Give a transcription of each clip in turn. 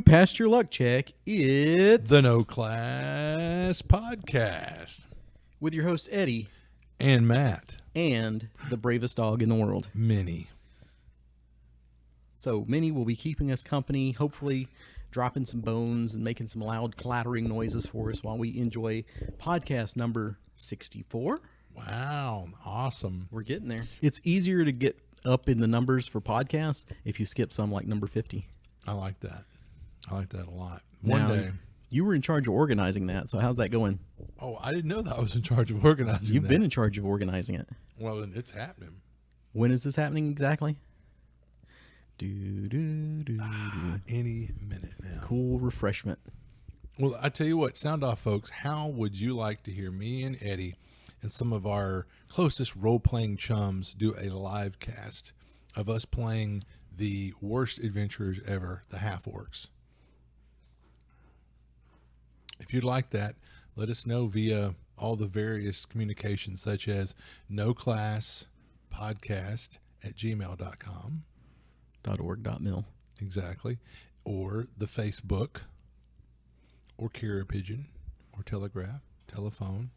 passed your luck check. It's The No Class Podcast. with your host Eddie And Matt. and the bravest dog in the world. Minnie. So Minnie will be keeping us company, hopefully dropping some bones and making some loud clattering noises for us while we enjoy podcast number 64. Wow. Awesome. We're getting there. It's easier to get up in the numbers for podcasts if you skip some like number 50. I like that. I like that a lot. Now, One day. You were in charge of organizing that, so how's that going? Oh, I didn't know that I was in charge of organizing You've that. been in charge of organizing it. Well, then it's happening. When is this happening exactly? Any minute now. Cool refreshment. Well, I tell you what, sound off, folks. How would you like to hear me and Eddie and some of our closest role-playing chums do a live cast of us playing the worst adventurers ever, the Half-Orcs? If you'd like that, let us know via all the various communications, such as noclasspodcast@gmail.com. .org.mil. Exactly. Or the Facebook, or Carrier Pigeon, or Telegraph, telephone.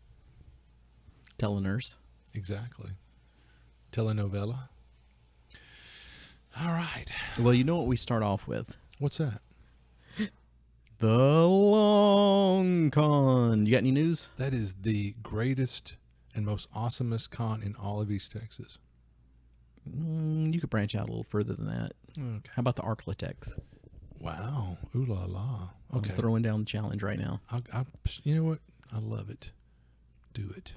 Telenurse. Exactly. Telenovela. All right. Well, you know what we start off with? What's that? The Long Con. You got any news? That is the greatest and most awesomest con in all of East Texas. You could branch out a little further than that. Okay. How about the Arklatex? Wow. Ooh la la. Okay. I'm throwing down the challenge right now. You know what? I love it. Do it.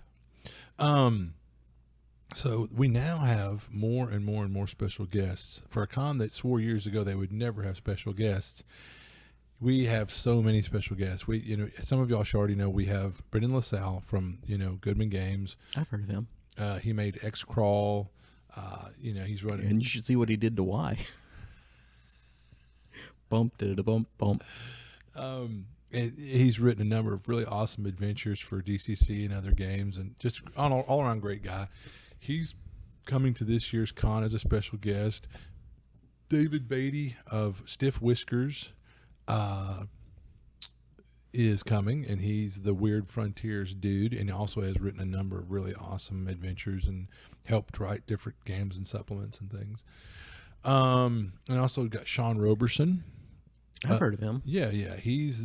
So we now have more and more and more special guests. For a con that swore years ago they would never have special guests, we have so many special guests. Some of y'all should already know we have Brendan LaSalle from, Goodman Games. I've heard of him. He made X-Crawl. He's running. And you should see what he did to Y. Bump, da-da-bump, bump. And he's written a number of really awesome adventures for DCC and other games, and just all around great guy. He's coming to this year's con as a special guest. David Beatty of Stiff Whiskers is coming, and he's the Weird Frontiers dude, and he also has written a number of really awesome adventures and helped write different games and supplements and things. And also we've got Sean Roberson. I've heard of him. Yeah. He's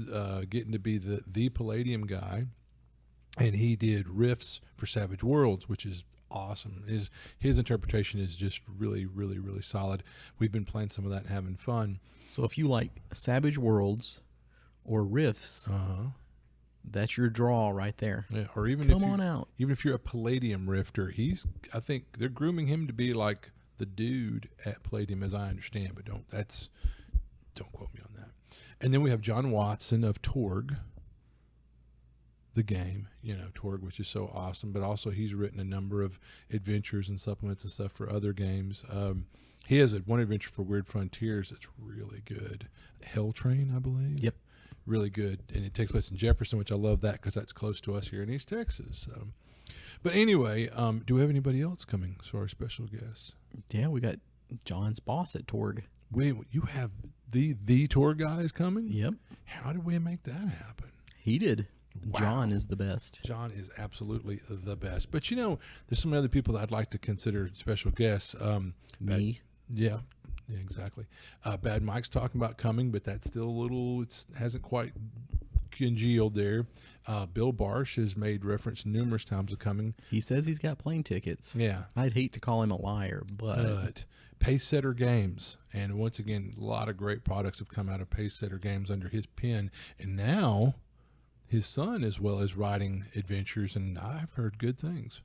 getting to be the Palladium guy, and he did riffs for Savage Worlds, which is awesome. His interpretation is just really, really, really solid. We've been playing some of that and having fun. So if you like Savage Worlds or Riffs, that's your draw right there. Yeah, or even Come on out. Even if you're a Palladium rifter, I think they're grooming him to be like the dude at Palladium, as I understand, but don't quote me on that. And then we have John Watson of Torg, the game, Torg, which is so awesome, but also he's written a number of adventures and supplements and stuff for other games. He has one adventure for Weird Frontiers that's really good. Hell Train, I believe. Yep. Really good. And it takes place in Jefferson, which I love that because that's close to us here in East Texas. So. But anyway, do we have anybody else coming? So our special guests. Yeah, we got John's boss at Torg. Wait, you have the tour guys coming? Yep. How did we make that happen? He did. Wow. John is the best. John is absolutely the best. But there's some other people that I'd like to consider special guests. Me. Yeah, exactly. Bad Mike's talking about coming, but that's still a little. It hasn't quite congealed there. Bill Barsh has made reference numerous times of coming. He says he's got plane tickets. Yeah. I'd hate to call him a liar, but Pacesetter Games, and once again, a lot of great products have come out of Pacesetter Games under his pen, and now his son as well as writing adventures, and I've heard good things.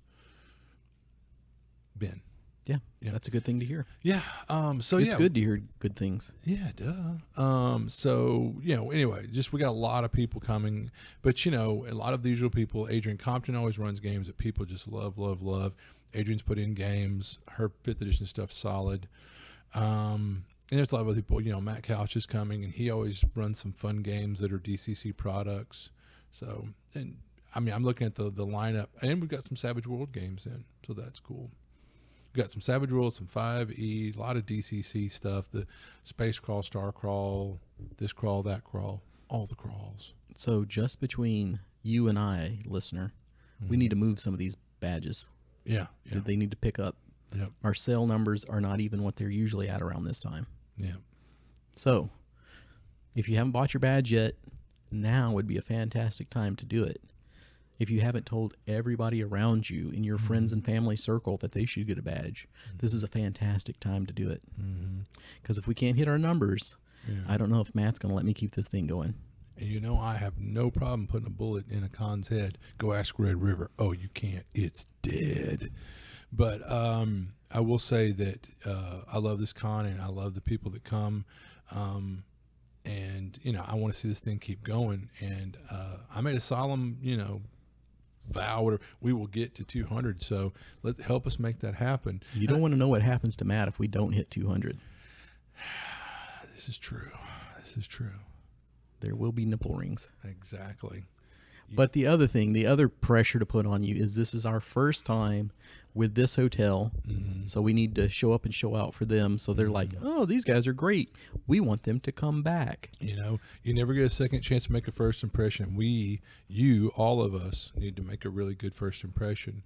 Ben. Yeah, that's a good thing to hear. Yeah. It's good to hear good things. Yeah, duh. Anyway, we got a lot of people coming, but a lot of the usual people. Adrian Compton always runs games that people just love, love, love. Adrian's put in games. Her 5th edition stuff's solid. And there's a lot of other people. Matt Couch is coming, and he always runs some fun games that are DCC products. So, I'm looking at the lineup, and we've got some Savage World games in, so that's cool. We got some Savage Worlds, some 5e, a lot of DCC stuff, the Space Crawl, Star Crawl, this crawl, that crawl, all the crawls. So just between you and I, listener, we need to move some of these badges. Yeah. That they need to pick up. Yep. Our sale numbers are not even what they're usually at around this time. Yeah. So if you haven't bought your badge yet, now would be a fantastic time to do it. If you haven't told everybody around you in your friends and family circle that they should get a badge, this is a fantastic time to do it. Because if we can't hit our numbers, I don't know if Matt's going to let me keep this thing going. And you know, I have no problem putting a bullet in a con's head. Go ask Red River. Oh, you can't. It's dead. But I will say that I love this con, and I love the people that come. And, you know, I want to see this thing keep going. And I made a solemn, you know, vow, whatever, we will get to 200. So help us make that happen. You don't want to know what happens to Matt if we don't hit 200. This is true. This is true. There will be nipple rings. Exactly. But the other thing, the other pressure to put on you is this is our first time with this hotel. So we need to show up and show out for them. So they're like, oh, these guys are great. We want them to come back. You know, you never get a second chance to make a first impression. All of us need to make a really good first impression.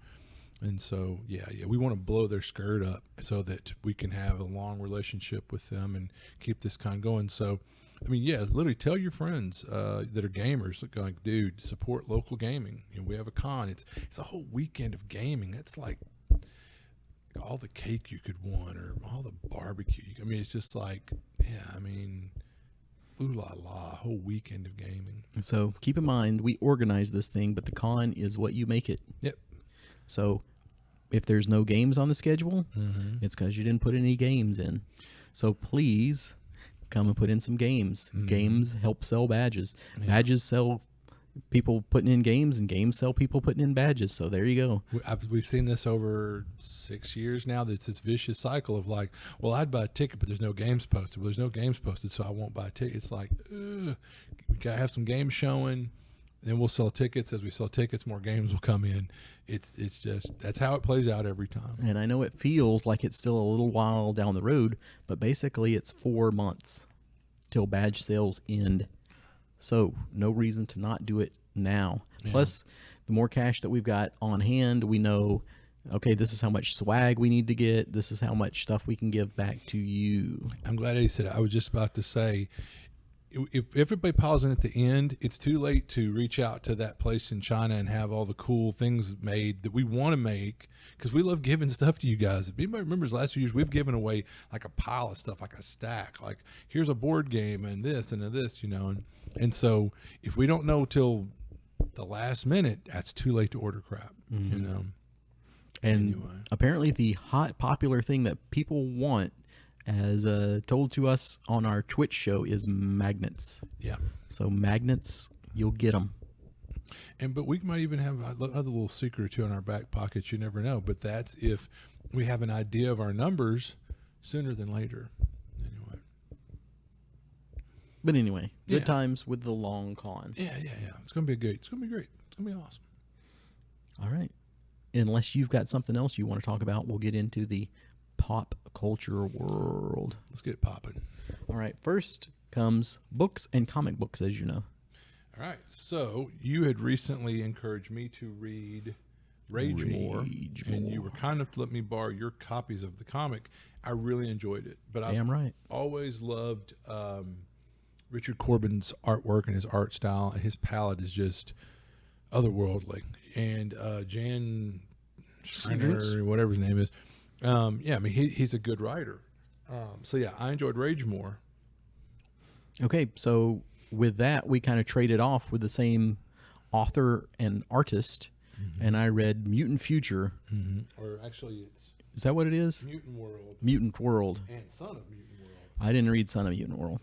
And so, we want to blow their skirt up so that we can have a long relationship with them and keep this con going. So, I mean, literally tell your friends that are gamers, like, dude, support local gaming. You know, we have a con. It's a whole weekend of gaming. It's like all the cake you could want, or all the barbecue. I mean, it's just like, ooh la la, a whole weekend of gaming. So keep in mind, we organize this thing, but the con is what you make it. Yep. So if there's no games on the schedule, it's because you didn't put any games in. So please come and put in some games. Games help sell badges. Badges sell people putting in games, and games sell people putting in badges. So there you go. We've seen this over 6 years now. That's this vicious cycle of like, well, I'd buy a ticket, but there's no games posted. Well, there's no games posted, so I won't buy a ticket. It's like, we gotta have some games showing. Then we'll sell tickets. As we sell tickets, more games will come in. It's just, that's how it plays out every time. And I know it feels like it's still a little while down the road, but basically it's 4 months till badge sales end. So no reason to not do it now. Yeah. Plus, the more cash that we've got on hand, we know, okay, this is how much swag we need to get. This is how much stuff we can give back to you. I'm glad Eddie said it. I was just about to say, if everybody piles in at the end, it's too late to reach out to that place in China and have all the cool things made that we want to make, because we love giving stuff to you guys. If anybody remembers last few years, we've given away like a pile of stuff, like a stack, like here's a board game and this and this, you know. And so if we don't know till the last minute, that's too late to order crap, you know. And apparently the hot popular thing that people want, as told to us on our Twitch show, is magnets. Yeah. So magnets, you'll get them. But we might even have another little secret or two in our back pockets. You never know. But that's if we have an idea of our numbers sooner than later. Anyway. But anyway, good times with the long con. Yeah. It's gonna be good. It's gonna be great. It's gonna be awesome. All right. Unless you've got something else you want to talk about, we'll get into the pop culture world. Let's get it popping. All right. First comes books and comic books, as you know. All right. So you had recently encouraged me to read Rage More, and you were kind enough to let me borrow your copies of the comic. I really enjoyed it, but I've always loved Richard Corbin's artwork and his art style, and his palette is just otherworldly. And Jan Schreiner, whatever his name is, I mean, he's a good writer. So yeah, I enjoyed Rage More. Okay, so with that, we kind of traded off with the same author and artist, and I read Mutant Future. Or actually, is that what it is? Mutant World. Mutant World. And Son of Mutant World. I didn't read Son of Mutant World.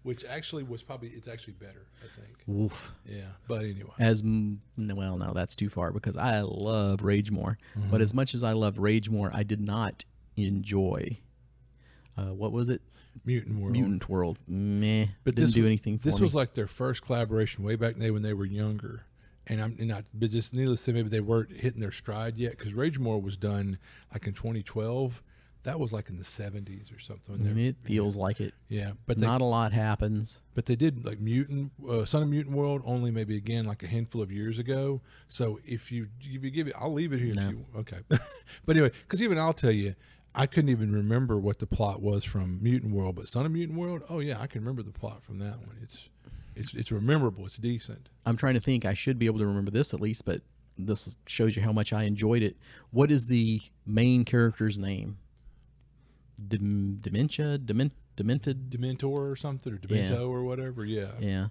Which actually was it's actually better, I think. Oof. Yeah, but anyway. No, that's too far, because I love Rage More. But as much as I loved Rage More, I did not enjoy, what was it? Mutant World. Meh. But didn't do anything for me. This was like their first collaboration way back when they were younger. and I'm not, but just needless to say, maybe they weren't hitting their stride yet because Ragemore was done like in 2012. That was like in the 70s or something. It feels like it. Yeah, but Not a lot happens. But they did like Son of Mutant World only maybe again like a handful of years ago. So if you give it, I'll leave it here. No. If you, okay. But anyway, because even I'll tell you, I couldn't even remember what the plot was from Mutant World, but Son of Mutant World, oh yeah, I can remember the plot from that one. It's memorable. It's decent. I'm trying to think. I should be able to remember this at least, but this shows you how much I enjoyed it. What is the main character's name? Dementia? Demented? Dementor or something, or Demento or whatever. Yeah. Yeah.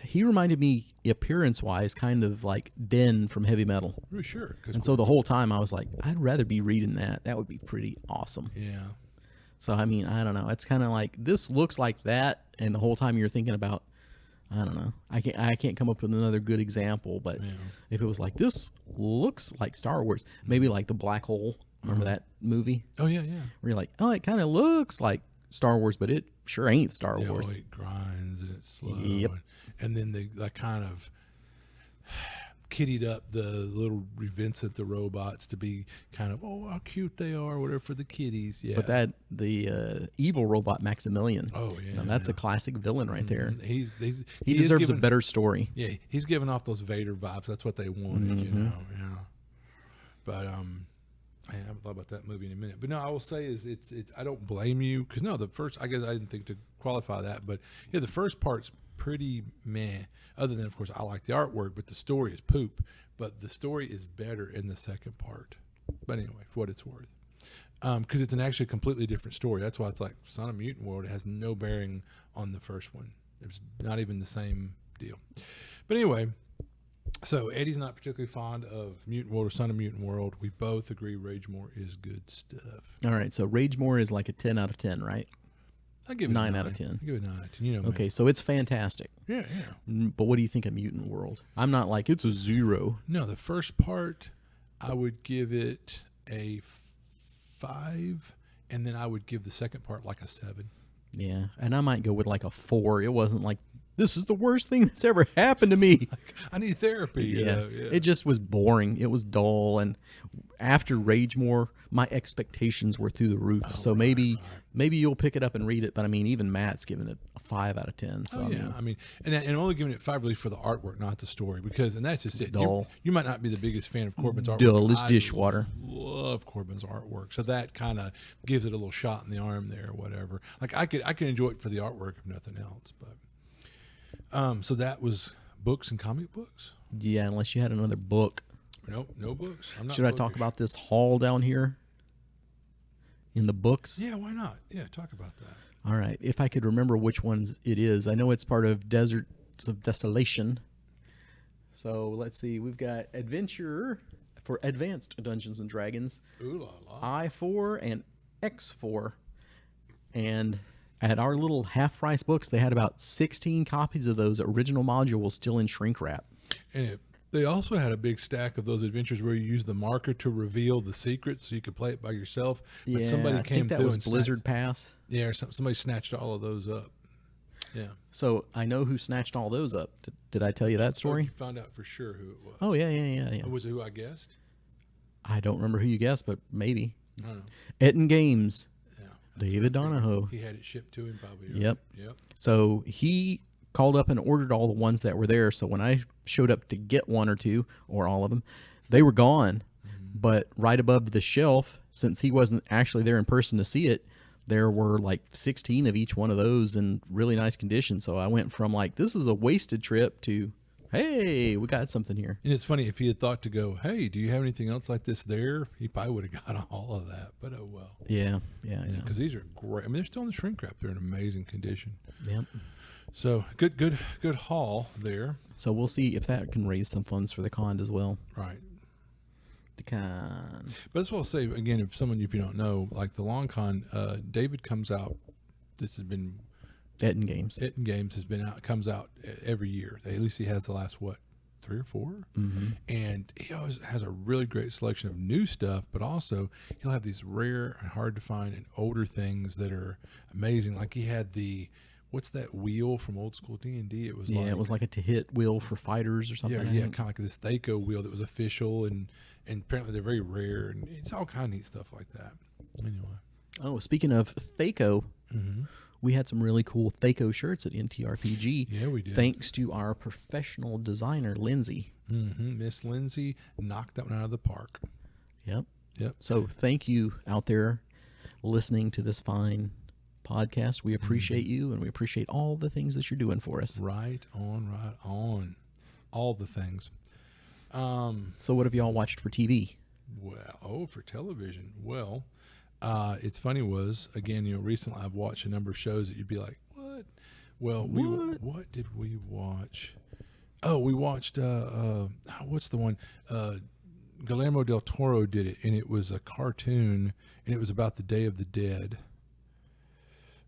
He reminded me, appearance-wise, kind of like Den from Heavy Metal. Oh, sure. And so the whole time I was like, I'd rather be reading that. That would be pretty awesome. Yeah. So, I mean, I don't know. It's kind of like, this looks like that, and the whole time you're thinking about, I don't know. I can't come up with another good example, but if it was like, this looks like Star Wars, maybe like The Black Hole. Remember that movie? Oh, yeah, yeah. Where you're like, oh, it kind of looks like Star Wars, but it sure ain't Star Wars. Oh, it grinds and it's slow. Yep. And then they kind of kiddied up the little Vincent the robots to be kind of, oh, how cute they are, whatever, for the kiddies. Yeah. But the evil robot Maximilian. Oh, yeah. That's a classic villain right there. He deserves a better story. Yeah, he's giving off those Vader vibes. That's what they wanted, you know. Yeah. But I haven't thought about that movie in a minute. But no, I will say is it's I don't blame you because the first, I guess I didn't think to qualify that, but yeah, the first part's pretty meh. Other than, of course, I like the artwork, but the story is poop. But the story is better in the second part. But anyway, for what it's worth, because it's an actually completely different story. That's why it's like Son of Mutant World. It has no bearing on the first one. It's not even the same deal. But anyway. So Eddie's not particularly fond of Mutant World or Son of Mutant World. We both agree Ragemore is good stuff. All right, so Ragemore is like a 10 out of 10, right? I give it 9 out of 10. I give it 9 out of 10. You know, okay, so it's fantastic. Yeah. But what do you think of Mutant World? I'm not like it's a 0. No, the first part, I would give it a 5, and then I would give the second part like a 7. Yeah, and I might go with like a 4. It wasn't like, this is the worst thing that's ever happened to me. I need therapy. Yeah. It just was boring. It was dull. And after Ragemore, my expectations were through the roof. So maybe you'll pick it up and read it. But I mean, even Matt's giving it a 5 out of 10. So I mean, and I'm only giving it 5 really for the artwork, not the story, and that's just it. Dull. You might not be the biggest fan of Corbin's artwork. Dull as dishwater. Love Corbin's artwork, so that kind of gives it a little shot in the arm there, or whatever. Like I could enjoy it for the artwork if nothing else, but. So that was books and comic books? Yeah, unless you had another book. Nope, no books. I'm not Should I talk about this haul down here in the books? Yeah, why not? Yeah, talk about that. All right. If I could remember which ones it is. I know it's part of Deserts of Desolation. So let's see. We've got Adventure for Advanced Dungeons and Dragons. Ooh la la. I4 and X4. And at our little half-price books, they had about 16 copies of those original modules still in shrink wrap. And they also had a big stack of those adventures where you use the marker to reveal the secrets, so you could play it by yourself. But somebody came that through was and Blizzard Pass. Yeah, or somebody snatched all of those up. Yeah. So I know who snatched all those up. Did I tell you that story? You found out for sure who it was. Oh yeah. Was it who I guessed? I don't remember who you guessed, but maybe. I don't know. Etten Games. Yeah. David Donahoe. He had it shipped to him probably. Right? Yep. Yep. So he called up and ordered all the ones that were there. So when I showed up to get one or two or all of them, they were gone. Mm-hmm. But right above the shelf, since he wasn't actually there in person to see it, there were like 16 of each one of those in really nice condition. So I went from like, this is a wasted trip to, hey, we got something here. And it's funny, if he had thought to go, hey, do you have anything else like this there? He probably would have got all of that, but oh well. Yeah. Because these are great. I mean, they're still in the shrink wrap. They're in amazing condition. Yep. So good haul there. So we'll see if that can raise some funds for the con as well. Right. The con. But that's what I'll say, again, if you don't know, like the long con, David comes out, this has been... Etten Games comes out every year. At least he has the last, 3 or 4? Mm-hmm. And he always has a really great selection of new stuff, but also he'll have these rare and hard to find and older things that are amazing. Like he had what's that wheel from old school D&D? It was Yeah, like, it was like a to hit wheel for fighters or something. yeah, I yeah, think. kind of like this Thaco wheel that was official, and apparently they're very rare, and it's all kind of neat stuff like that. Anyway. Oh, speaking of Thaco, Mm-hmm. we had some really cool Thaco shirts at NTRPG. Yeah, we did. Thanks to our professional designer, Lindsay. Mm-hmm. Miss Lindsay knocked that one out of the park. Yep. Yep. So thank you out there listening to this fine podcast. We appreciate you, and we appreciate all the things that you're doing for us. Right on. All the things. So what have y'all watched for TV? Well, for television. Well, it's funny was, again, recently I've watched a number of shows that you'd be like, what? Well, what did we watch? Oh, we watched, what's the one? Guillermo del Toro did it, and it was a cartoon, and it was about the Day of the Dead.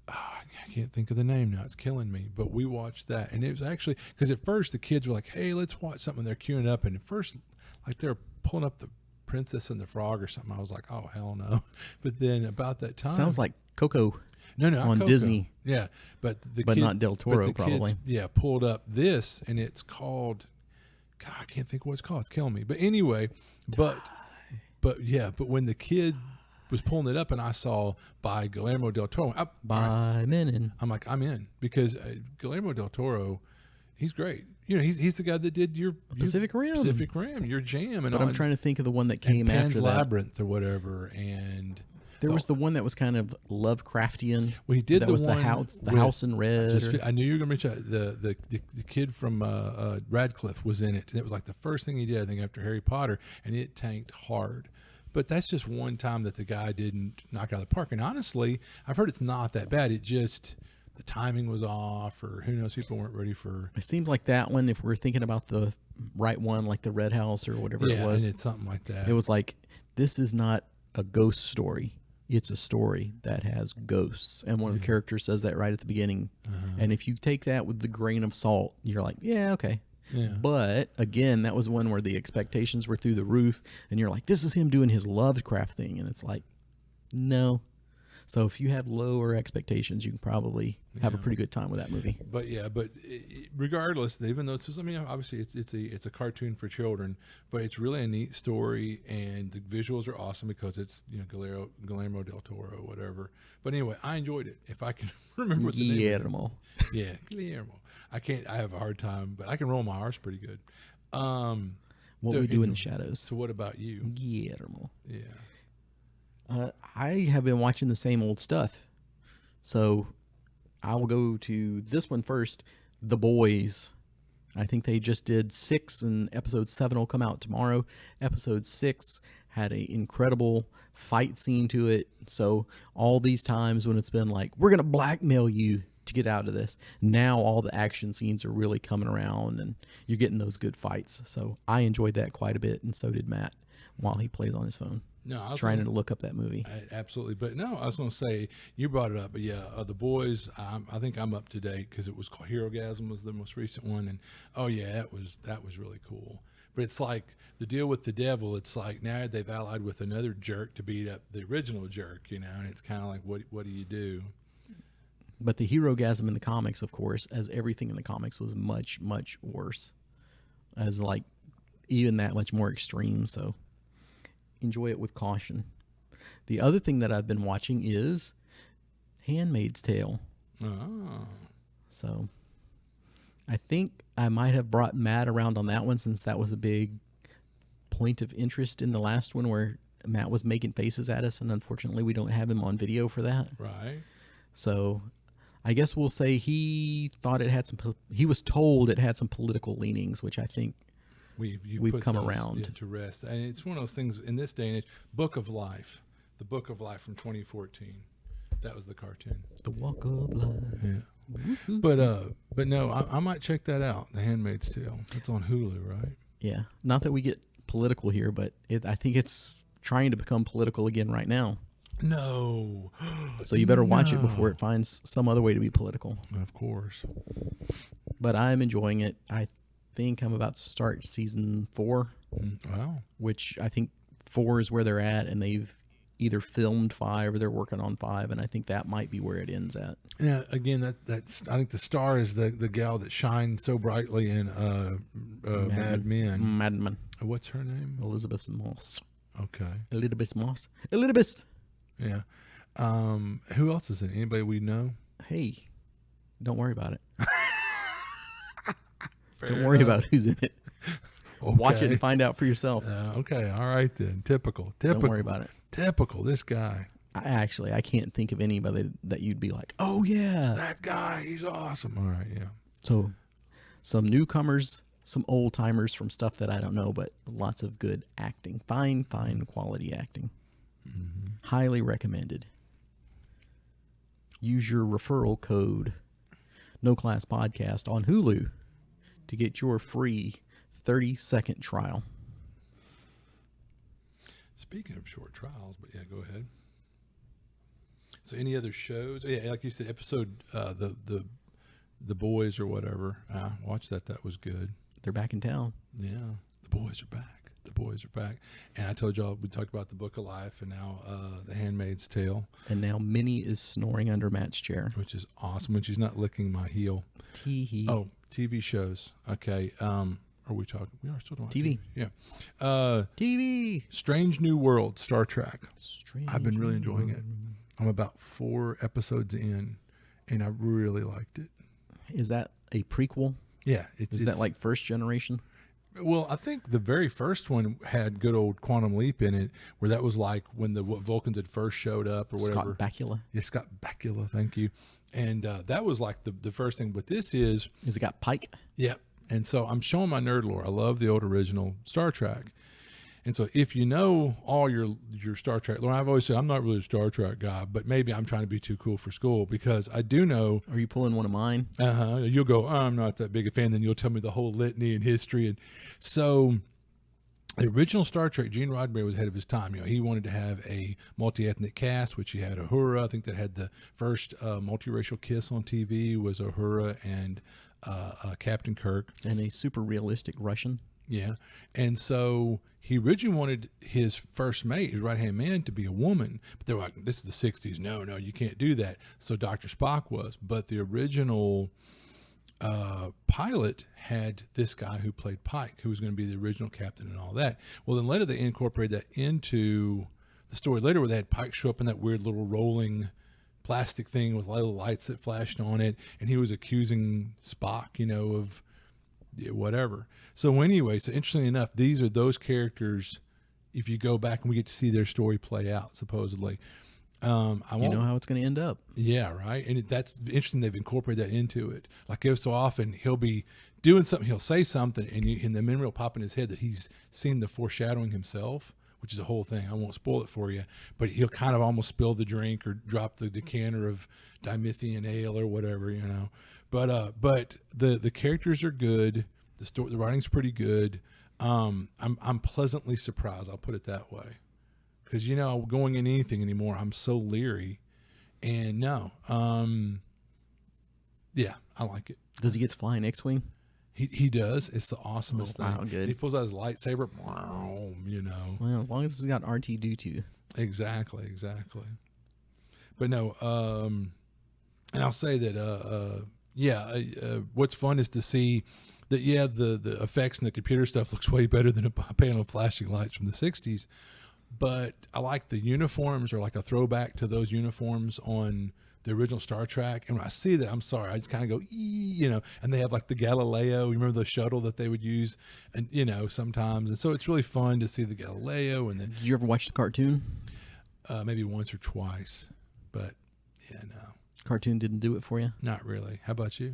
I can't think of the name now. It's killing me. But we watched that, and it was actually, because at first the kids were like, hey, let's watch something. They're queuing up, and at first, like, they're pulling up the Princess and the Frog or something. I was like, oh, hell no. But then about that time. Sounds like Coco. No, on Coco. Disney. Yeah, but not Del Toro, probably. Kids, pulled up this, and it's called, God, I can't think what it's called. It's killing me. But anyway, but when the kid was pulling it up, and I saw by Guillermo del Toro, By Menon. I'm like, I'm in, because Guillermo del Toro, he's great. He's the guy that did your Pacific Rim, your Jam, and but I'm trying to think of the one that came Pan's after that. Labyrinth or whatever, and there was the one that was kind of Lovecraftian. Well, he did that the was one the house in red. I knew you were going to mention the kid from Radcliffe was in it, and it was like the first thing he did, I think, after Harry Potter, and it tanked hard. But that's just one time that the guy didn't knock out of the park. And honestly, I've heard it's not that bad. It just, the timing was off, or who knows, people weren't ready for. It seems like that one, if we're thinking about the right one, like the Red House or whatever it was. And it's something like that. It was like, this is not a ghost story. It's a story that has ghosts. And one of the characters says that right at the beginning. And if you take that with the grain of salt, you're like, yeah, okay. Yeah. But again, that was one where the expectations were through the roof, and you're like, this is him doing his Lovecraft thing, and it's like, no. So if you have lower expectations, you can probably have a pretty good time with that movie. But regardless, even though obviously it's a cartoon for children, but it's really a neat story, and the visuals are awesome because it's Guillermo del Toro or whatever. But anyway, I enjoyed it. If I can remember what the name Guillermo. Yeah, Guillermo. I have a hard time, but I can roll my R's pretty good. What We Do in the Shadows. So what about you? Guillermo. Yeah. I have been watching the same old stuff. So I will go to this one first. The Boys. I think they just did 6, and episode 7 will come out tomorrow. Episode 6 had an incredible fight scene to it. So all these times when it's been like, we're going to blackmail you to get out of this, now all the action scenes are really coming around, and you're getting those good fights. So I enjoyed that quite a bit, and so did Matt while he plays on his phone. No, I was trying to look up that movie. Absolutely. But no, I was going to say, you brought it up, but yeah, The Boys, I think I'm up to date, because it was called Herogasm was the most recent one, and that was really cool. But it's like the deal with the devil, it's like now they've allied with another jerk to beat up the original jerk, and it's kind of like, what do you do? But the Herogasm in the comics, of course, as everything in the comics, was much, much worse. As like even that much more extreme. So enjoy it with caution. The other thing that I've been watching is Handmaid's Tale. Oh. So I think I might have brought Matt around on that one, since that was a big point of interest in the last one where Matt was making faces at us, and unfortunately we don't have him on video for that. Right. So I guess we'll say he thought it had he was told it had some political leanings, which I think we've come around to rest. And it's one of those things in this day and age. Book of Life, the Book of Life from 2014. That was the cartoon. The Walk of Life. Yeah. But no, I might check that out. The Handmaid's Tale. It's on Hulu, right? Yeah. Not that we get political here, but I think it's trying to become political again right now. No. So you better watch it before it finds some other way to be political. Of course. But I'm enjoying it. I think I'm about to start season 4. Wow. Which I think 4 is where they're at, and they've either filmed 5 or they're working on 5, and I think that might be where it ends at. Yeah, again, that's I think the star is the gal that shined so brightly in Mad Men. Mad Men. What's her name? Elizabeth Moss. Okay. Elizabeth Moss. Elizabeth. Yeah. Who else is in it? Anybody we know? Hey, don't worry about it. Fair Don't worry enough. about who's in it. Okay. Watch it and find out for yourself. Okay. All right then. Typical. Don't worry about it. Typical. This guy. I can't think of anybody that you'd be like, oh yeah, That guy. He's awesome. All right. Yeah. So, some newcomers, some old timers from stuff that I don't know, but lots of good acting. Fine quality acting. Mm-hmm. Highly recommended. Use your referral code, No Class Podcast, on Hulu to get your free 30-second trial. Speaking of short trials, but yeah, go ahead. So, any other shows? Yeah, like you said, episode the boys or whatever. Watch that. That was good. They're back in town. Yeah, the boys are back. The boys are back. And I told y'all, we talked about the Book of Life and now The Handmaid's Tale. And now Minnie is snoring under Matt's chair. Which is awesome when she's not licking my heel. Tee-hee. Oh, TV shows. Okay. Are we talking? We are still talking TV. Yeah. TV. Strange New World, Star Trek. Strange I've been really enjoying it. World. I'm about 4 episodes in, and I really liked it. Is that a prequel? Yeah. Is that like first generation? Well, I think the very first one had good old Quantum Leap in it, where that was like when the Vulcans had first showed up or whatever. Scott Bakula. Yeah, Scott Bakula, thank you. And that was like the first thing. But this is... Has it got Pike? Yeah. And so I'm showing my nerd lore. I love the old original Star Trek. And so if you know all your Star Trek lore, I've always said I'm not really a Star Trek guy, but maybe I'm trying to be too cool for school because I do know... Are you pulling one of mine? You'll go, I'm not that big a fan. Then you'll tell me the whole litany and history. And so the original Star Trek, Gene Roddenberry was ahead of his time. You know, he wanted to have a multi-ethnic cast, which he had Uhura. I think that had the first multiracial kiss on TV was Uhura and Captain Kirk. And a super realistic Russian. Yeah. And so he originally wanted his first mate, his right-hand man, to be a woman. But they were like, this is the 60s. No, you can't do that. So Dr. Spock was. But the original pilot had this guy who played Pike, who was going to be the original captain and all that. Well, then later they incorporated that into the story later where they had Pike show up in that weird little rolling plastic thing with little lights that flashed on it. And he was accusing Spock, you know, of whatever. So anyway, so interestingly enough, these are those characters. If you go back and we get to see their story play out, supposedly, You know how it's going to end up. Yeah, right. And that's interesting. They've incorporated that into it. Like every so often, he'll be doing something, he'll say something, and the memory will pop in his head that he's seen the foreshadowing himself, which is a whole thing. I won't spoil it for you, but he'll kind of almost spill the drink or drop the decanter of Dimethian ale or whatever, you know. But the characters are good. The writing's pretty good. I'm pleasantly surprised. I'll put it that way, because going in anything anymore, I'm so leery. And no, yeah, I like it. Does he get to fly an X-wing? He does. It's the awesomest thing. Wow, good. He pulls out his lightsaber. You know. Well, as long as it's got R2-D2. Exactly. But no, and I'll say that what's fun is to see that the effects and the computer stuff looks way better than a panel of flashing lights from the 60s. But I like the uniforms, or like a throwback to those uniforms on the original Star Trek. And when I see that, I'm sorry, I just kind of go, and they have like the Galileo. You remember the shuttle that they would use, and sometimes. And so it's really fun to see the Galileo. And then, did you ever watch the cartoon? Maybe once or twice, but yeah, no. Cartoon didn't do it for you? Not really. How about you?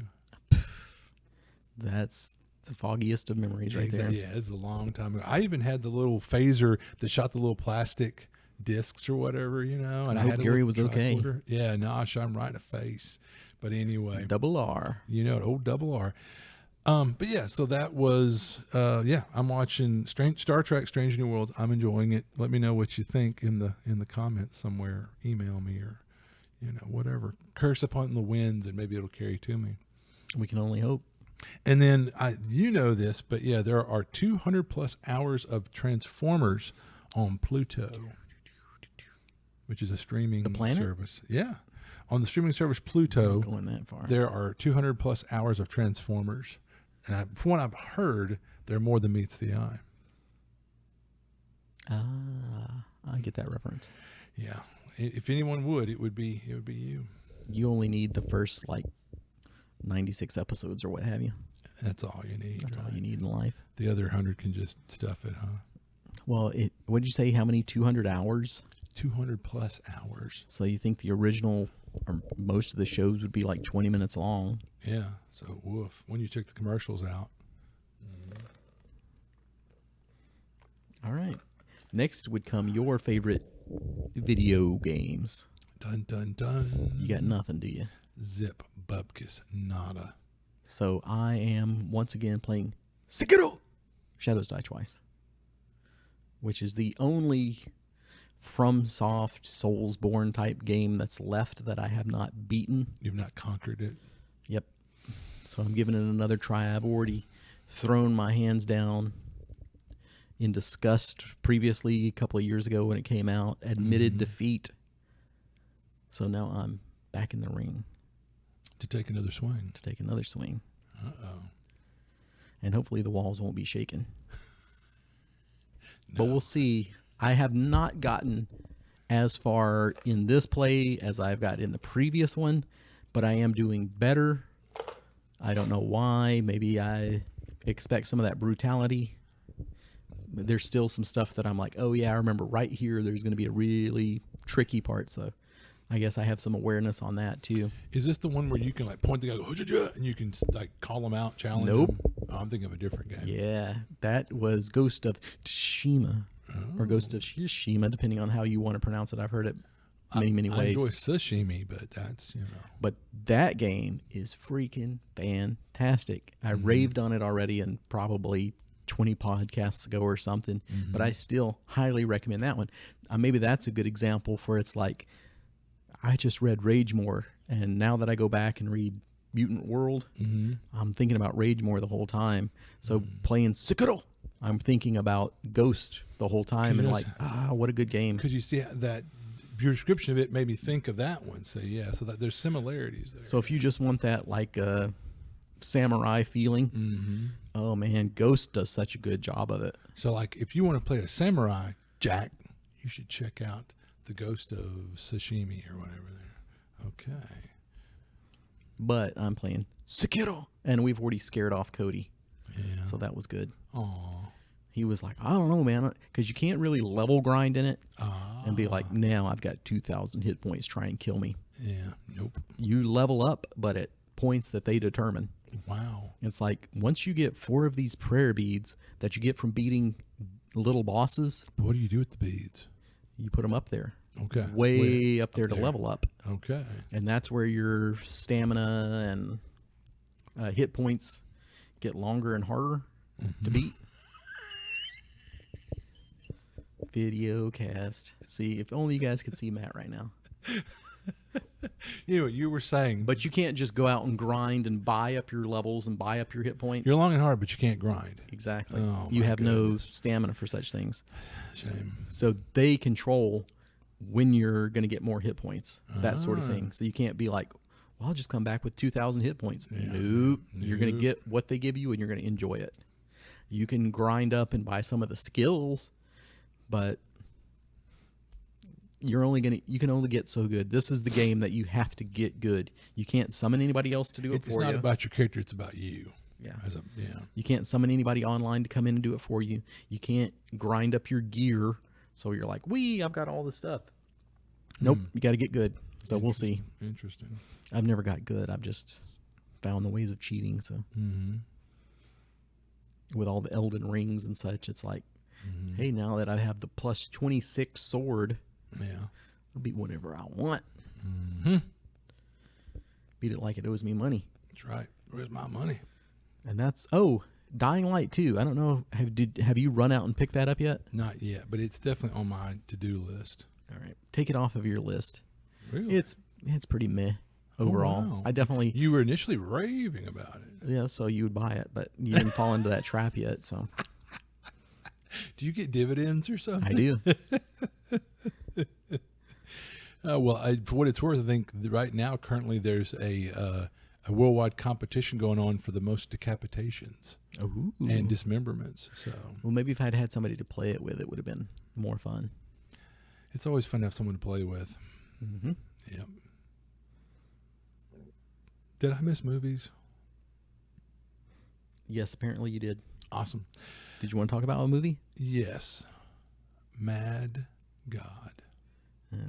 That's the foggiest of memories right there. Yeah, it's a long time ago. I even had the little phaser that shot the little plastic discs or whatever, And I hope Gary was okay. Yeah, no, I shot him right in the face. But anyway. Double R. Old double R. But yeah, so that was, I'm watching Star Trek Strange New Worlds. I'm enjoying it. Let me know what you think in the comments somewhere. Email me or, whatever. Curse upon the winds and maybe it'll carry to me. We can only hope. And then, this, but yeah, there are 200 plus hours of Transformers on Pluto. which is a streaming planet? service. Yeah. On the streaming service Pluto, Not going that far. there are 200 plus hours of Transformers. And from what I've heard, there are more than meets the eye. I get that reference. Yeah. If anyone would, it would be you. You only need the first 96 episodes or what have you. That's all you need. That's right? all you need in life. The other 100 can just stuff it, huh? Well, what did you say? How many? 200 hours? 200 plus hours. So you think the original or most of the shows would be 20 minutes long? Yeah. So woof. When you took the commercials out. All right. Next would come your favorite video games. Dun dun dun. You got nothing, do you? Zip bupkis nada. So I am once again playing Sekiro Shadows Die Twice, which is the only FromSoft Soulsborne type game that's left that I have not beaten. You've not conquered it. Yep. So I'm giving it another try. I've already thrown my hands down in disgust previously a couple of years ago when it came out, admitted defeat. So now I'm back in the ring To take another swing. to take another swing. Uh-oh. And hopefully the walls won't be shaken. But we'll see. I have not gotten as far in this play as I've got in the previous one, but I am doing better. I don't know why. Maybe I expect some of that brutality. There's still some stuff that I'm like, oh yeah, I remember right here there's going to be a really tricky part. So I guess I have some awareness on that too. Is this the one where you can point the guy, go, and you can call them out, challenge Nope. them? Oh, I'm thinking of a different game. Yeah, that was Ghost of Tsushima or Ghost of Tsushima, depending on how you want to pronounce it. I've heard it many I ways. enjoy sashimi, but that's, But that game is freaking fantastic. I raved on it already and probably 20 podcasts ago or something, but I still highly recommend that one. Maybe that's a good example for it's like, I just read Rage More, and now that I go back and read Mutant World, I'm thinking about Rage More the whole time. So playing Sekiro, I'm thinking about Ghost the whole time, and what a good game. Because you see that your description of it made me think of that one. So yeah, so that there's similarities there. So if you just want that samurai feeling, oh man, Ghost does such a good job of it. So if you want to play a samurai, Jack, you should check out the Ghost of Sashimi or whatever there. Okay. But I'm playing Sekiro, and we've already scared off Cody. Yeah. So that was good. Aw. He was like, I don't know, man, because you can't really level grind in it and be like, now I've got 2,000 hit points, try and kill me. Yeah. Nope. You level up, but at points that they determine. Wow. It's like once you get 4 of these prayer beads that you get from beating little bosses, What do you do with the beads? you put them up there. Okay. Way up there up to there. level up. Okay. And that's where your stamina and hit points get longer and harder to beat. Video cast. See, if only you guys could see Matt right now. You know what you were saying, But you can't just go out and grind and buy up your levels and buy up your hit points. you're long and hard, but you can't grind. Exactly. Oh, You my have no goodness. stamina for such things. Shame. So they control when you're going to get more hit points, that sort of thing. So you can't be like, well, I'll just come back with 2,000 hit points. Yeah. Nope. You're going to Nope. get what they give you and you're going to enjoy it. You can grind up and buy some of the skills, but you can only get so good. This is the game that you have to get good. You can't summon anybody else to do it It's for not you. about your character, it's about you. Yeah. Yeah. You can't summon anybody online to come in and do it for you. You can't grind up your gear. So you're like, I've got all this stuff. Nope. You got to get good. So we'll see. Interesting. I've never got good. I've just found the ways of cheating. So with all the Elden Rings and such, it's like, hey, now that I have the plus 26 sword, Yeah. I'll beat whatever I want. Mm-hmm. Beat it like it owes me money. That's right. Where's my money? And that's, Dying Light 2. I don't know. Have you run out and picked that up yet? Not yet, but it's definitely on my to-do list. All right. Take it off of your list. Really? It's pretty meh overall. wow. I definitely, You were initially raving about it. yeah, so you would buy it, but you didn't fall into that trap yet, so Do you get dividends or something? I do. Well, for what it's worth, I think right now, currently, there's a worldwide competition going on for the most decapitations Ooh. and dismemberments. So Well, maybe if I'd had somebody to play it with, it would have been more fun. it's always fun to have someone to play with. Mm-hmm. Yep. Did I miss movies? Yes, apparently you did. Awesome. Did you want to talk about a movie? Yes. Mad God. Yeah.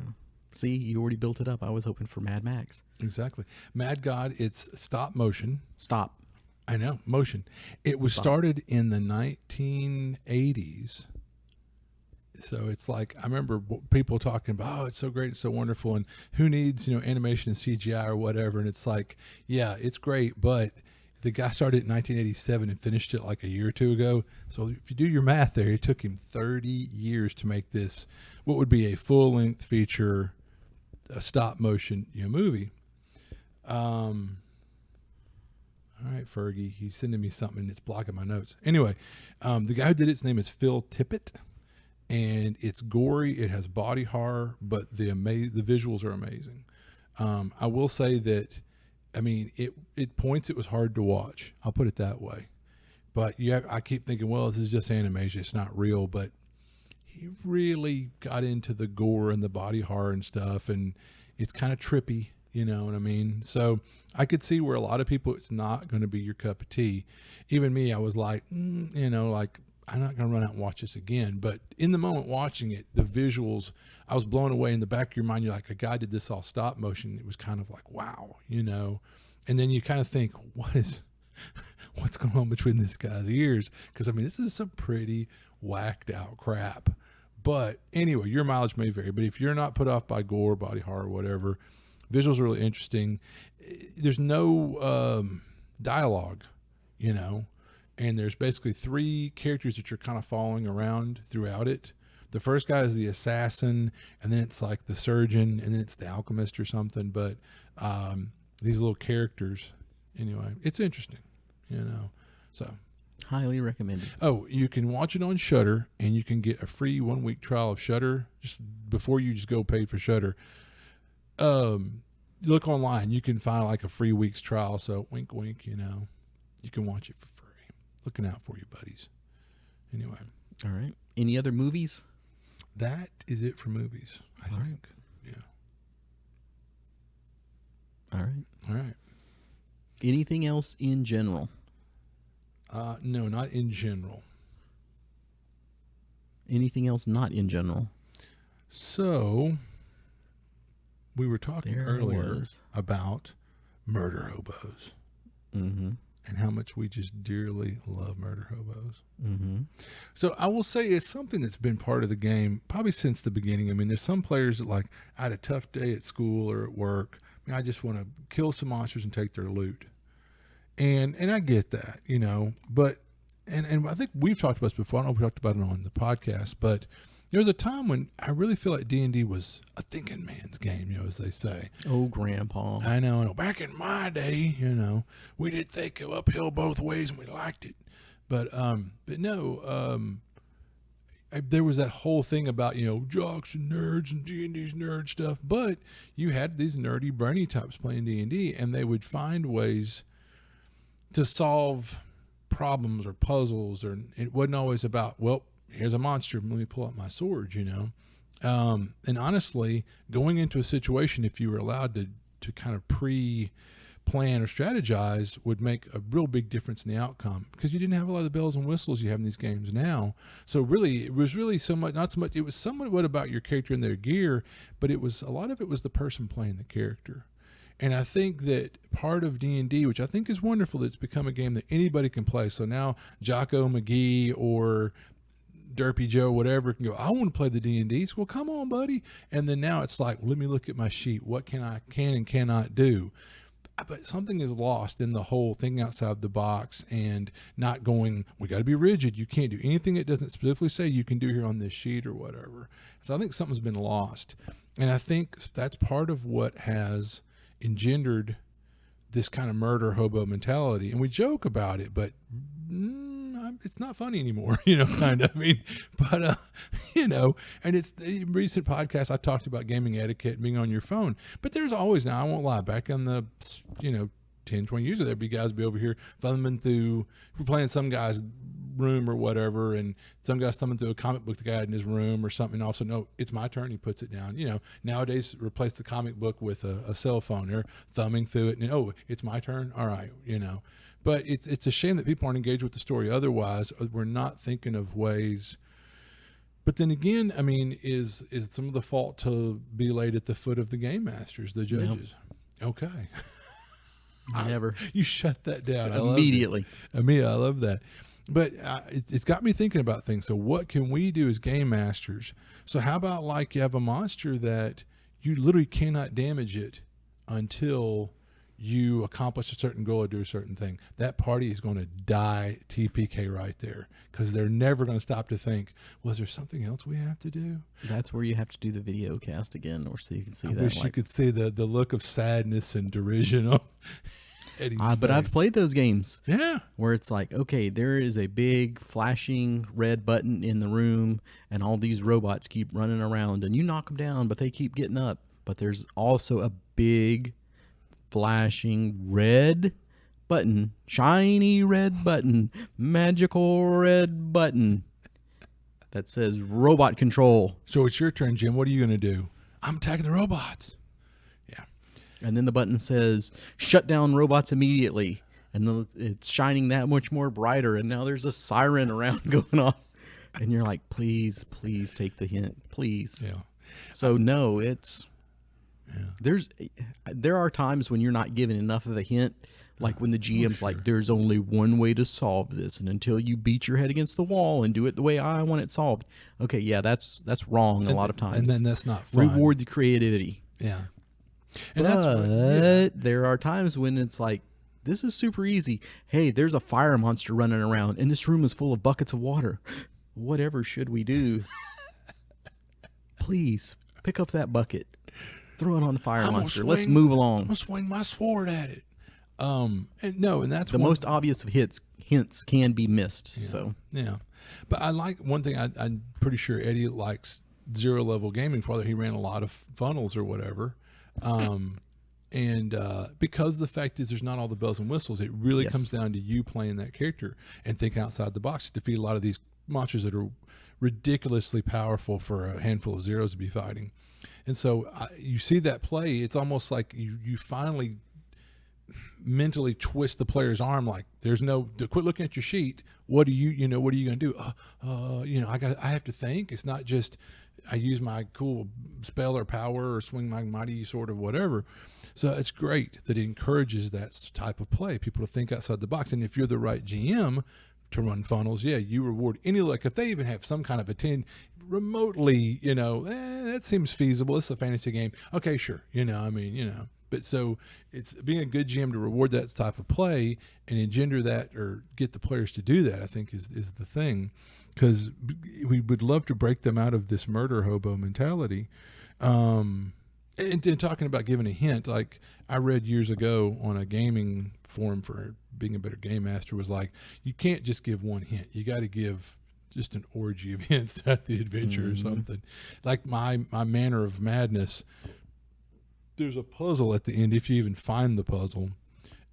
See, you already built it up. I was hoping for Mad Max. Exactly. Mad God, it's stop motion. Stop. I know, motion. It was started in the 1980s. So it's like, I remember people talking about, oh, it's so great, it's so wonderful, and who needs, animation and CGI or whatever. And it's like, yeah, it's great, but the guy started in 1987 and finished it like a year or two ago. So if you do your math there, it took him 30 years to make this, what would be a full-length feature, a stop-motion movie. All right, Fergie, he's sending me something and it's blocking my notes. Anyway, the guy who did it, his name is Phil Tippett, and it's gory. It has body horror, but the visuals are amazing. I will say that, I mean, it points it was hard to watch. I'll put it that way. But I keep thinking, well, this is just animation. It's not real. But he really got into the gore and the body horror and stuff, and it's kind of trippy. You know what I mean? So I could see where a lot of people, it's not going to be your cup of tea. Even me, I was like, like, I'm not going to run out and watch this again. But in the moment watching it, the visuals, I was blown away. In the back of your mind, you're like, a guy did this all stop motion. It was kind of like, wow, And then you kind of think, what's going on between this guy's ears? Because, I mean, this is some pretty whacked out crap. But anyway, your mileage may vary. But if you're not put off by gore, body horror, whatever, visuals are really interesting. There's no dialogue, and there's basically three characters that you're kind of following around throughout it. The first guy is the assassin, and then it's like the surgeon, and then it's the alchemist or something. But these little characters, anyway, it's interesting, So Highly recommended. Oh, you can watch it on Shudder, and you can get a free 1-week trial of Shudder just before you just go pay for Shudder. Look online, you can find like a free week's trial. So wink, wink, you can watch it for free. Looking out for you, buddies. Anyway. All right. Any other movies? That is it for movies, I think. Right. Yeah. All right. All right. Anything else in general? No, not in general. Anything else not in general? So we were talking There earlier was. about murder hobos. Mm-hmm. And how much we just dearly love murder hobos. Mm-hmm. So I will say it's something that's been part of the game probably since the beginning. I mean, there's some players that like, I had a tough day at school or at work. I mean, I just want to kill some monsters and take their loot. And I get that, but, and I think we've talked about this before. I don't know if we talked about it on the podcast, but there was a time when I really feel like D&D was a thinking man's game, as they say. Oh, Grandpa. I know. Back in my day, we did think uphill both ways and we liked it. But no, there was that whole thing about, jocks and nerds and D&D's nerd stuff. But you had these nerdy, brainy types playing D&D, and they would find ways to solve problems or puzzles. Or it wasn't always about, well, here's a monster, let me pull out my sword, and honestly, going into a situation, if you were allowed to kind of pre-plan or strategize, would make a real big difference in the outcome, because you didn't have a lot of the bells and whistles you have in these games now. So really, it was really not so much, it was somewhat about your character and their gear, but a lot of it was the person playing the character. And I think that part of D&D, which I think is wonderful, that it's become a game that anybody can play. So now Jocko McGee or Derpy Joe, whatever, can go, I want to play the D&D. So, well, come on, buddy. And then now it's like, let me look at my sheet. What can and cannot do? But something is lost in the whole thing outside the box, and not going, we got to be rigid. You can't do anything it doesn't specifically say you can do here on this sheet or whatever. So I think something's been lost. And I think that's part of what has engendered this kind of murder hobo mentality. And we joke about it, but it's not funny anymore, kind of. I mean, but and it's in recent podcasts I talked about gaming etiquette and being on your phone. But there's always, now I won't lie, back in the 10, 20 years ago, there'd be guys be over here thumbing through, we're playing some guy's room or whatever, and some guy's thumbing through a comic book the guy had in his room or something, and also, no, it's my turn, he puts it down. Nowadays, replace the comic book with a cell phone. They're thumbing through it, and oh, it's my turn, all right, But it's a shame that people aren't engaged with the story otherwise. We're not thinking of ways. But then again, I mean, is some of the fault to be laid at the foot of the game masters, the judges? Yep. Okay. Never. You shut that down. Immediately. I love that. But it's got me thinking about things. So what can we do as game masters? So how about like you have a monster that you literally cannot damage it until you accomplish a certain goal or do a certain thing. That party is going to die TPK right there, because they're never going to stop to think, was there something else we have to do? That's where you have to do the video cast again, or so you can see that. I wish you could see the look of sadness and derision on Eddie's face. But I've played those games. Yeah. Where it's like, okay, there is a big flashing red button in the room, and all these robots keep running around, and you knock them down, but they keep getting up. But there's also a big flashing red button, shiny red button, magical red button that says robot control. So it's your turn, Jim. What are you going to do? I'm attacking the robots. Yeah. And then the button says shut down robots immediately. And it's shining that much more brighter. And now there's a siren around going on. And you're like, please take the hint. Please. Yeah. So no, it's... Yeah. There are times when you're not given enough of a hint, like when the GM's like, there's only one way to solve this, and until you beat your head against the wall and do it the way I want it solved. Okay, yeah, that's wrong a lot of times. And then that's not fun. Reward the creativity. Yeah. But there are times when it's like, this is super easy. Hey, there's a fire monster running around, and this room is full of buckets of water. Whatever should we do? Please, pick up that bucket. Throw it on the fire monster. Let's move along. I'm going to swing my sword at it. And that's the most obvious of hints can be missed. Yeah, so yeah, but I like one thing. I'm pretty sure Eddie likes zero level gaming. Father, he ran a lot of funnels or whatever. Because the fact is, there's not all the bells and whistles. It really comes down to you playing that character and thinking outside the box to defeat a lot of these monsters that are ridiculously powerful for a handful of zeros to be fighting. And so you see that play, it's almost like you finally mentally twist the player's arm, like there's no, quit looking at your sheet. What are you going to do? I have to think. It's not just I use my cool spell or power or swing my mighty sword or whatever. So it's great that it encourages that type of play, people to think outside the box. And if you're the right GM to run funnels, you reward any, like if they even have some kind of remotely, that seems feasible. It's a fantasy game. Okay, sure. But so it's being a good GM to reward that type of play and engender that or get the players to do that, I think is the thing, because we would love to break them out of this murder hobo mentality. And talking about giving a hint, like I read years ago on a gaming forum for being a better game master, was like, you can't just give one hint. You got to give just an orgy of hints throughout the adventure or something. Like my Manor of Madness, there's a puzzle at the end, if you even find the puzzle,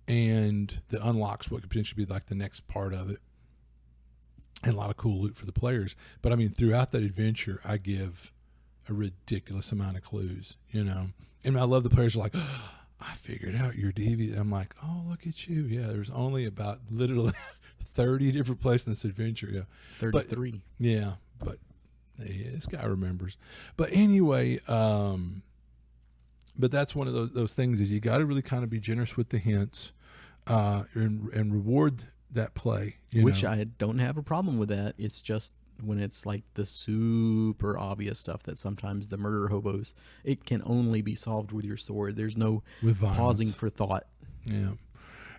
and that unlocks what could potentially be like the next part of it, and a lot of cool loot for the players. But I mean, throughout that adventure, I give a ridiculous amount of clues, and I love the players are like, oh, I figured out you're deviant. I'm like, oh, look at you. Yeah, there's only about literally 30 different places in this adventure. Yeah, 33. But this guy remembers. But anyway, but that's one of those things is you got to really kind of be generous with the hints, and reward that play. Which I don't have a problem with that. It's just when it's like the super obvious stuff that sometimes the murder hobos, it can only be solved with your sword. There's no pausing for thought. Yeah.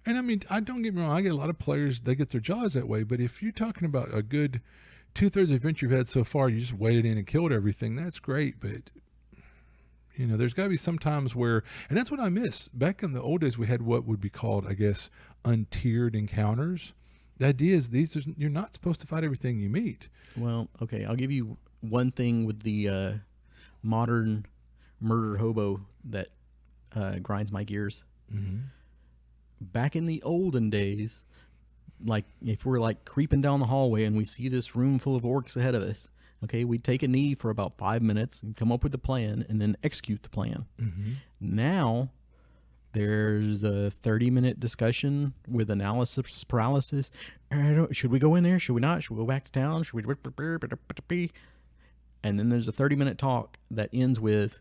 And I mean, I don't get me wrong. I get a lot of players, they get their jaws that way. But if you're talking about a good 2/3 adventure you've had so far, you just waded in and killed everything. That's great. But there's got to be some times where, and that's what I miss. Back in the old days, we had what would be called, I guess, untiered encounters. The idea is you're not supposed to fight everything you meet. Well, okay, I'll give you one thing with the modern murder hobo that grinds my gears. Mm-hmm. Back in the olden days, like if we're like creeping down the hallway and we see this room full of orcs ahead of us, okay, we'd take a knee for about 5 minutes and come up with the plan and then execute the plan. Mm-hmm. Now, there's a 30-minute discussion with analysis paralysis. Should we go in there? Should we not? Should we go back to town? Should we? And then there's a 30-minute talk that ends with,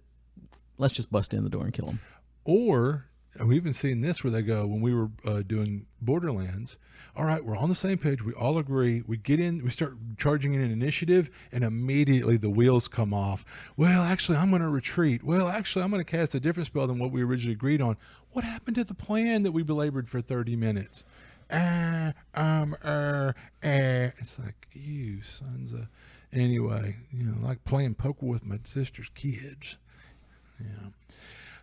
let's just bust in the door and kill them. Or we've even seen this where they go, when we were doing Borderlands, all right, we're on the same page. We all agree. We get in, we start charging in an initiative, and immediately the wheels come off. Well, actually, I'm going to retreat. Well, actually, I'm going to cast a different spell than what we originally agreed on. What happened to the plan that we belabored for 30 minutes? It's like, you sons of... Anyway, like playing poker with my sister's kids. Yeah.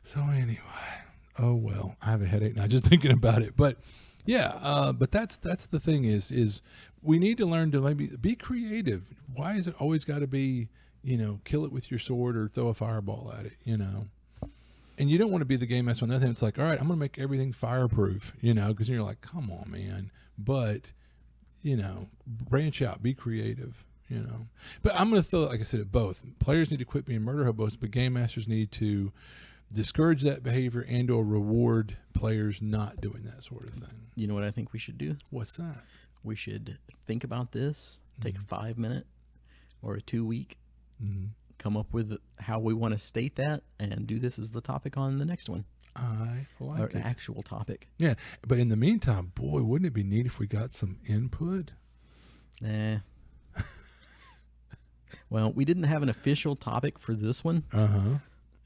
So anyway, oh well, I have a headache now just thinking about it. But yeah, but that's the thing is we need to learn to maybe be creative. Why is it always got to be, kill it with your sword or throw a fireball at it, And you don't want to be the game master on nothing. It's like, all right, I'm going to make everything fireproof, because you're like, come on, man. But, branch out, be creative. But I'm going to throw, like I said, at both. Players need to quit being murder hobos, but game masters need to discourage that behavior and or reward players not doing that sort of thing. You know what I think we should do? What's that? We should think about this, take a 5-minute or a 2-week, come up with how we want to state that, and do this as the topic on the next one. I like it. An actual topic. Yeah, but in the meantime, boy, wouldn't it be neat if we got some input? Nah. Well, we didn't have an official topic for this one. Uh-huh.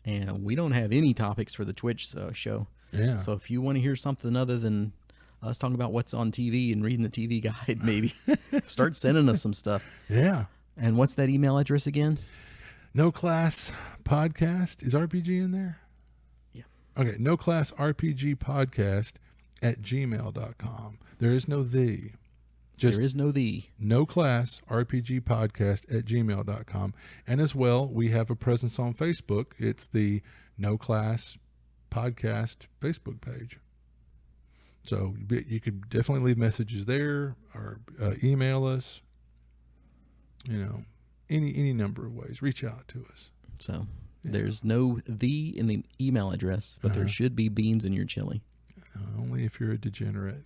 And we don't have any topics for the Twitch show. Yeah. So if you want to hear something other than us talking about what's on TV and reading the TV guide, maybe start sending us some stuff. Yeah. And what's that email address again? No Class Podcast. Is RPG in there? Yeah. Okay. No Class RPG Podcast at gmail.com. There is no the. There is no the. No Class RPG Podcast at gmail.com. And as well, we have a presence on Facebook. It's the No Class Podcast Facebook page. So you could definitely leave messages there or email us. Any number of ways. Reach out to us. So there's no the in the email address, but there should be beans in your chili. Only if you're a degenerate.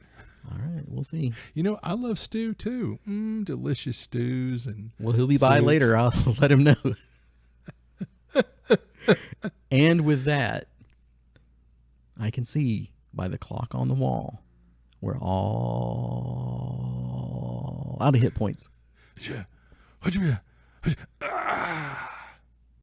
All right, we'll see. I love stew too. Delicious stews and. Well, he'll be by later. I'll let him know. And with that, I can see by the clock on the wall, we're all out of hit points. Yeah.